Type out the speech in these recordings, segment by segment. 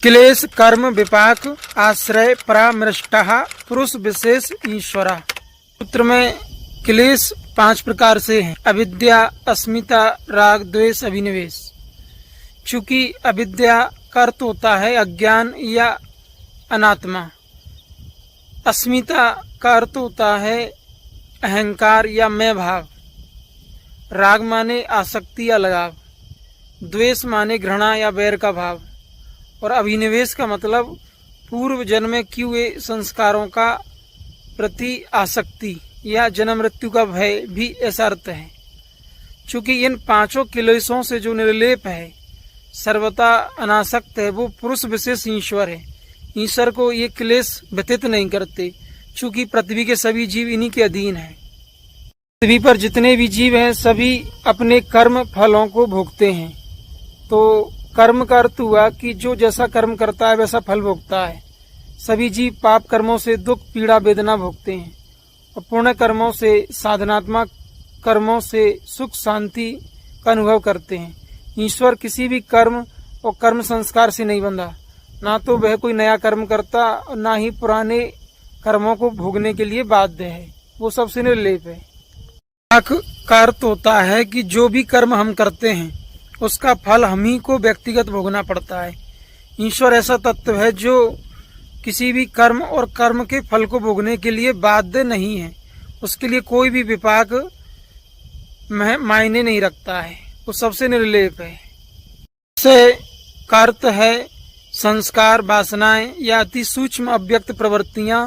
क्लेश कर्म विपाक आश्रय परामृष्टः पुरुष विशेष ईश्वरा। सूत्र में क्लेश 5 प्रकार से हैं। अविद्या, अस्मिता, राग, द्वेष, अभिनिवेश। चूंकि अविद्या का अर्थ होता है अज्ञान या अनात्मा, अस्मिता का अर्थ होता है अहंकार या मैं भाव, राग माने आसक्ति या लगाव, द्वेष माने घृणा या बैर का भाव, और अभिनिवेश का मतलब पूर्व जन्म में किए हुए संस्कारों का प्रति आसक्ति या जन्म मृत्यु का भय भी ऐसा अर्थ है। चूंकि इन 5 क्लेशों से जो निर्लेप है, सर्वथा अनासक्त है, वो पुरुष विशेष ईश्वर है। ईश्वर को ये क्लेश व्यतीत नहीं करते, चूंकि पृथ्वी के सभी जीव इन्हीं के अधीन हैं। पृथ्वी पर जितने भी जीव हैं सभी अपने कर्म फलों को भोगते हैं। तो कर्म का अर्थ हुआ कि जो जैसा कर्म करता है वैसा फल भोगता है। सभी जीव पाप कर्मों से दुख पीड़ा वेदना भोगते हैं और पुण्य कर्मों से, साधनात्मक कर्मों से सुख शांति का अनुभव करते हैं। ईश्वर किसी भी कर्म और कर्म संस्कार से नहीं बंधा, ना तो वह कोई नया कर्म करता और ना ही पुराने कर्मों को भोगने के लिए बाध्य है। वो सबसे निर्लेप है। का अर्थ होता है कि जो भी कर्म हम करते हैं उसका फल हम ही को व्यक्तिगत भोगना पड़ता है। ईश्वर ऐसा तत्व है जो किसी भी कर्म और कर्म के फल को भोगने के लिए बाध्य नहीं है। उसके लिए कोई भी विपाक मायने नहीं रखता है, वो सबसे निर्लेप है। से का अर्थ है संस्कार, वासनाएं या अति सूक्ष्म अव्यक्त प्रवृत्तियां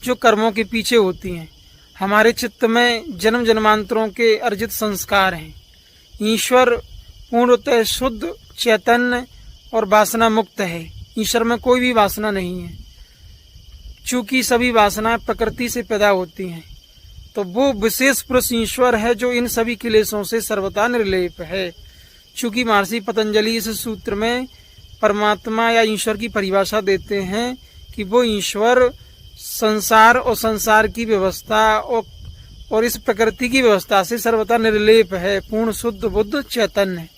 जो कर्मों के पीछे होती हैं। हमारे चित्त में जन्म जन्मांतरों के अर्जित संस्कार हैं। ईश्वर पूर्णतः शुद्ध, चैतन्य और वासना मुक्त है। ईश्वर में कोई भी वासना नहीं है। चूंकि सभी वासनाएं प्रकृति से पैदा होती हैं, तो वो विशेष पुरुष ईश्वर है जो इन सभी क्लेशों से सर्वथा निर्लेप है। चूंकि महर्षि पतंजलि इस सूत्र में परमात्मा या ईश्वर की परिभाषा देते हैं कि वो ईश्वर संसार और संसार की व्यवस्था और इस प्रकृति की व्यवस्था से सर्वथा निर्लेप है, पूर्ण शुद्ध बुद्ध चैतन्य।